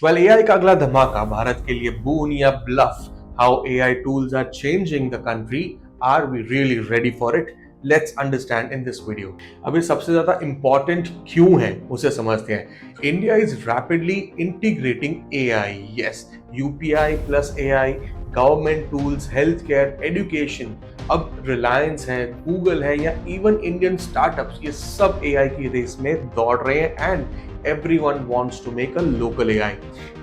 Well AI का अगला धमाका भारत के लिए बून या bluff, how AI tools are changing the country, are we really ready for it? Let's understand in this video. अभी सबसे ज्यादा इंपॉर्टेंट क्यों है उसे समझते हैं। India is rapidly integrating AI. Yes, UPI plus AI, government tools, health care, education. अब रिलायंस है, गूगल है या इवन इंडियन स्टार्टअप्स, ये सब एआई की रेस में दौड़ रहे हैं and everyone wants to make a local AI.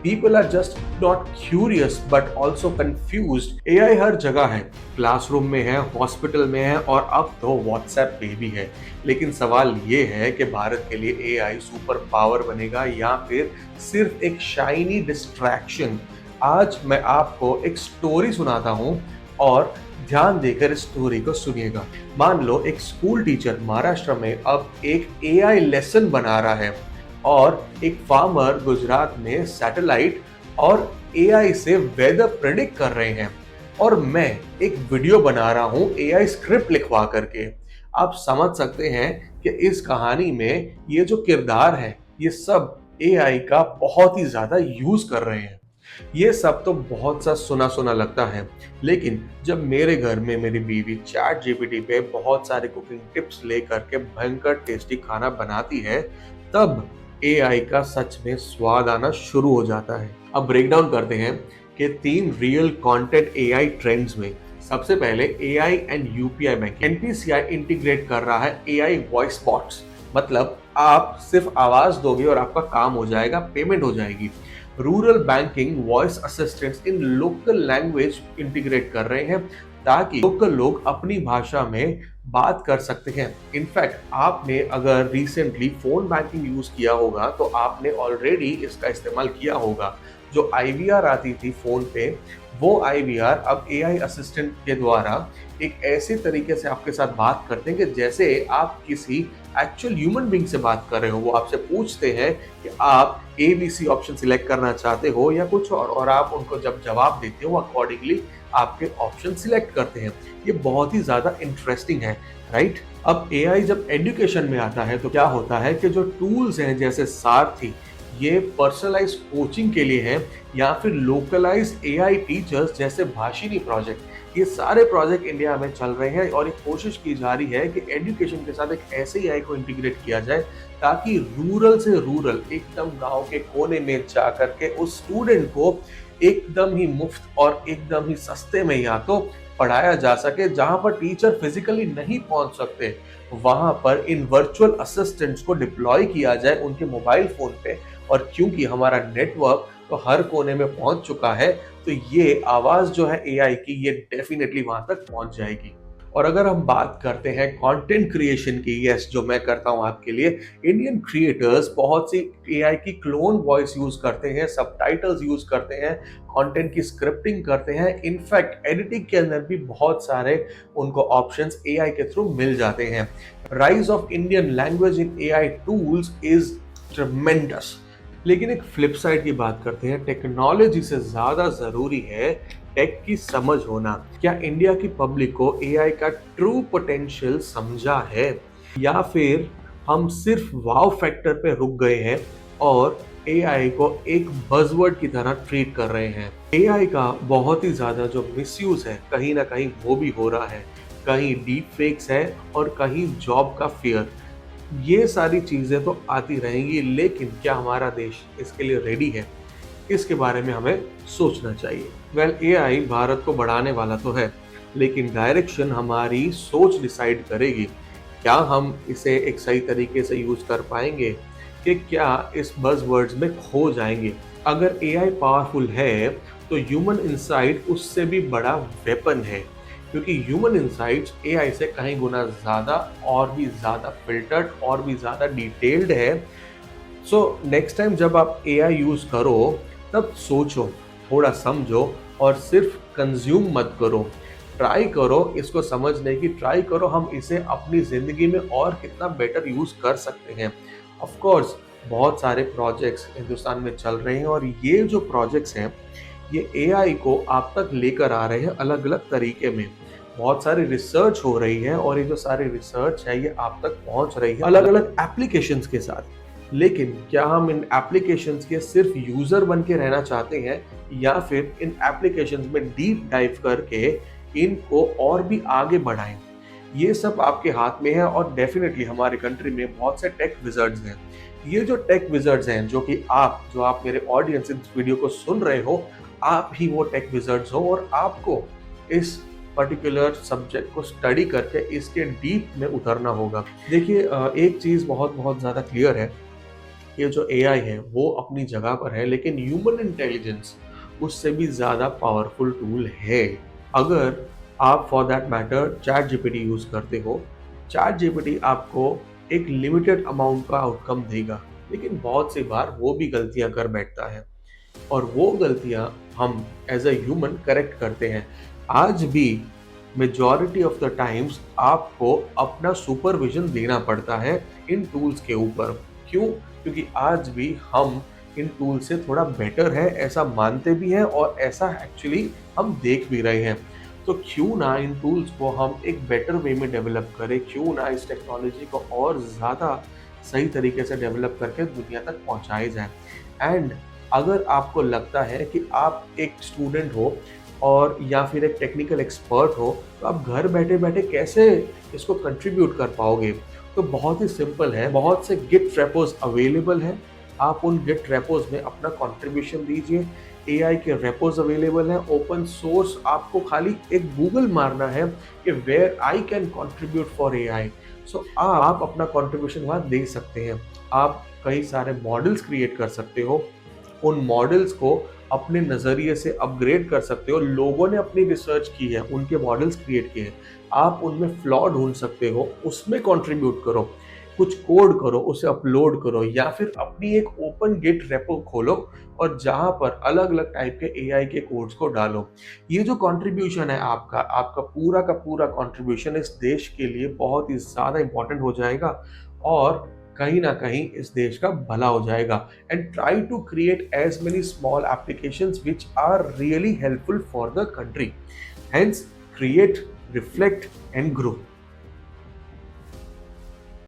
People are just not curious but also confused. AI हर जगह है, क्लासरूम में है, हॉस्पिटल में है और अब तो व्हाट्सएप पे भी है। लेकिन सवाल ये है कि भारत के लिए AI सुपर पावर बनेगा या फिर सिर्फ एक शाइनी डिस्ट्रैक्शन। आज मैं आपको एक स्टोरी सुनाता हूँ और ध्यान देकर इस स्टोरी को सुनिएगा। मान लो एक स्कूल टीचर महाराष्ट्र में अब एक AI लेसन बना रहा है और एक फार्मर गुजरात में सैटेलाइट और एआई से वेदर प्रेडिक्ट कर रहे हैं और मैं एक वीडियो बना रहा हूं एआई स्क्रिप्ट लिखवा करके। आप समझ सकते हैं कि इस कहानी में ये जो किरदार है ये सब एआई का बहुत ही ज्यादा यूज कर रहे हैं। ये सब तो बहुत सा सुना सुना लगता है, लेकिन जब मेरे घर में मेरी बीवी चैट जीपीटी पे बहुत सारे कुकिंग टिप्स लेकर के भयंकर टेस्टी खाना बनाती है, तब एआई का सच में स्वाद आना शुरू हो जाता है। अब ब्रेक डाउन करते हैं कि 3 रियल कंटेंट एआई ट्रेंड्स में। सबसे पहले AI and UPI banking. NPCI integrate कर रहा है एआई वॉइस बॉट्स, मतलब आप सिर्फ आवाज दोगे और आपका काम हो जाएगा, पेमेंट हो जाएगी। रूरल बैंकिंग वॉइस असिस्टेंट्स इन लोकल लैंग्वेज इंटीग्रेट कर रहे हैं ताकि लोकल लोग अपनी भाषा में बात कर सकते हैं। इनफैक्ट आपने अगर रिसेंटली फोन बैंकिंग यूज किया होगा तो आपने ऑलरेडी इसका इस्तेमाल किया होगा। जो आईवीआर आती थी फोन पे, वो आईवीआर अब एआई असिस्टेंट के द्वारा एक ऐसे तरीके से आपके साथ बात करते हैं कि जैसे आप किसी एक्चुअल ह्यूमन बीइंग से बात कर रहे हो। वो आपसे पूछते हैं कि आप एबीसी ऑप्शन सिलेक्ट करना चाहते हो या कुछ और आप उनको जब जवाब देते हो अकॉर्डिंगली आपके ऑप्शन सिलेक्ट करते हैं। ये बहुत ही ज्यादा इंटरेस्टिंग है, राइट? अब एआई जब एजुकेशन में आता है तो क्या होता है कि जो टूल्स हैं जैसे सारथी, ये पर्सनलाइज कोचिंग के लिए है, या फिर लोकलाइज एआई टीचर्स जैसे भाषिनी प्रोजेक्ट, ये सारे प्रोजेक्ट इंडिया में चल रहे हैं और एक कोशिश की जा रही है कि एजुकेशन के साथ एक ऐसे एआई को इंटीग्रेट किया जाए ताकि रूरल से रूरल एकदम गांव के कोने में जा करके उस स्टूडेंट को एकदम ही मुफ्त और एकदम ही सस्ते में या तो पढ़ाया जा सके। जहां पर टीचर फिजिकली नहीं पहुंच सकते, वहां पर इन वर्चुअल असिस्टेंट्स को डिप्लॉय किया जाए उनके मोबाइल फोन पे। और क्योंकि हमारा नेटवर्क तो हर कोने में पहुंच चुका है, तो ये आवाज जो है एआई की, ये डेफिनेटली वहां तक पहुंच जाएगी। और अगर हम बात करते हैं कंटेंट क्रिएशन की, यस, जो मैं करता हूं आपके लिए, इंडियन क्रिएटर्स बहुत सी एआई की क्लोन वॉइस यूज करते हैं, सबटाइटल्स यूज करते हैं, कंटेंट की स्क्रिप्टिंग करते हैं। इनफैक्ट एडिटिंग के अंदर भी बहुत सारे उनको ऑप्शंस एआई के थ्रू मिल जाते हैं। Rise of Indian language in AI tools is ट्रेमेंडस। लेकिन एक फ्लिप साइड की बात करते हैं, टेक्नोलॉजी से ज्यादा जरूरी है टेक की समझ होना। क्या इंडिया की पब्लिक को एआई का ट्रू पोटेंशियल समझा है, या फिर हम सिर्फ वाव फैक्टर पे रुक गए हैं और एआई को एक बज़वर्ड की तरह ट्रीट कर रहे हैं? एआई का बहुत ही ज्यादा जो मिसयूज है कहीं ना कहीं वो भी हो रहा है। कहीं डीप फेक्स है और कहीं जॉब का फियर। ये सारी चीजें तो आती रहेंगी, लेकिन क्या हमारा देश इसके लिए रेडी है? इसके बारे में हमें सोचना चाहिए। वेल, एआई भारत को बढ़ाने वाला तो है, लेकिन डायरेक्शन हमारी सोच डिसाइड करेगी। क्या हम इसे एक सही तरीके से यूज कर पाएंगे कि क्या इस बज़वर्ड्स में खो जाएंगे? अगर एआई पावरफुल है तो ह्यूमन इनसाइट उससे भी बड़ा वेपन है, क्योंकि ह्यूमन इनसाइट्स एआई से कहीं गुना ज्यादा और भी ज्यादा फिल्टर्ड और भी ज्यादा डिटेल्ड है। सो नेक्स्ट टाइम जब आप एआई यूज करो तब सोचो, थोड़ा समझो और सिर्फ कंज्यूम मत करो। ट्राई करो इसको समझने की, ट्राई करो हम इसे अपनी जिंदगी में और कितना बेटर यूज कर सकते हैं। ऑफ कोर्स बहुत सारे प्रोजेक्ट्स हिंदुस्तान में चल रहे हैं और ये जो प्रोजेक्ट्स हैं ये एआई को आप तक लेकर आ रहे हैं अलग अलग तरीके में। बहुत सारी रिसर्च हो रही है और ये जो सारी रिसर्च है ये आप तक पहुंच रही है अलग अलग एप्लीकेशंस के साथ। लेकिन क्या हम इन एप्लीकेशंस के सिर्फ यूजर बन के रहना चाहते हैं या फिर इन एप्लीकेशंस में डीप डाइव करके इनको और भी आगे बढ़ाएं? ये सब आपके हाथ में है और डेफिनेटली हमारे कंट्री में बहुत से टेक विजर्ड्स हैं। ये जो टेक विजर्ड्स हैं जो आप मेरे ऑडियंस इस वीडियो को सुन रहे हो, आप ही वो टेक विजर्ड्स हो और आपको इस पर्टिकुलर सब्जेक्ट को स्टडी करके इसके डीप में उतरना होगा। देखिए एक चीज़ बहुत बहुत ज़्यादा क्लियर है, ये जो एआई है वो अपनी जगह पर है, लेकिन ह्यूमन इंटेलिजेंस उससे भी ज़्यादा पावरफुल टूल है। अगर आप for that matter chat GPT use करते हो, चैट जीपीटी आपको एक लिमिटेड अमाउंट का आउटकम देगा, लेकिन बहुत सी बार वो भी गलतियां कर बैठता है और वो गलतियां हम एज अ ह्यूमन करेक्ट करते हैं। आज भी मेजॉरिटी ऑफ द टाइम्स आपको अपना सुपरविजन देना पड़ता है इन टूल्स के ऊपर। क्यों? क्योंकि आज भी हम इन टूल से थोड़ा बेटर है ऐसा मानते भी हैं और ऐसा एक्चुअली हम देख भी रहे हैं। तो क्यों ना इन टूल्स को हम एक बेटर वे में डेवलप करें, क्यों ना इस टेक्नोलॉजी को और ज़्यादा सही तरीके से डेवलप करके दुनिया तक पहुंचाए जाए। एंड अगर आपको लगता है कि आप एक स्टूडेंट हो और या फिर एक टेक्निकल एक्सपर्ट हो, तो आप घर बैठे बैठे कैसे इसको कंट्रीब्यूट कर पाओगे? तो बहुत ही सिंपल है, बहुत से गिट रेपोज अवेलेबल हैं। आप उन गिट रेपोज में अपना कंट्रीब्यूशन दीजिए। एआई के रेपोज अवेलेबल हैं, ओपन सोर्स। आपको खाली एक गूगल मारना है कि where I can contribute for AI. So आप अपना कंट्रीब्यूशन वहाँ दे सकते हैं। आप कई सारे मॉडल्स क्रिएट कर सकते हो, उन मॉडल्स को अपने नज़रिए से अपग्रेड कर सकते हो। लोगों ने अपनी रिसर्च की है, उनके मॉडल्स क्रिएट किए हैं, आप उनमें फ्लॉ ढूंढ सकते हो, उसमें कंट्रीब्यूट करो, कुछ कोड करो, उसे अपलोड करो या फिर अपनी एक ओपन गिट रेपो खोलो और जहां पर अलग अलग टाइप के एआई के कोड्स को डालो। ये जो कंट्रीब्यूशन है आपका आपका पूरा का पूरा कंट्रीब्यूशन इस देश के लिए बहुत ही ज़्यादा इंपॉर्टेंट हो जाएगा और कहीं ना कहीं इस देश का भला हो जाएगा। And try to create as many small applications which are really helpful for the country. Hence create, reflect and grow.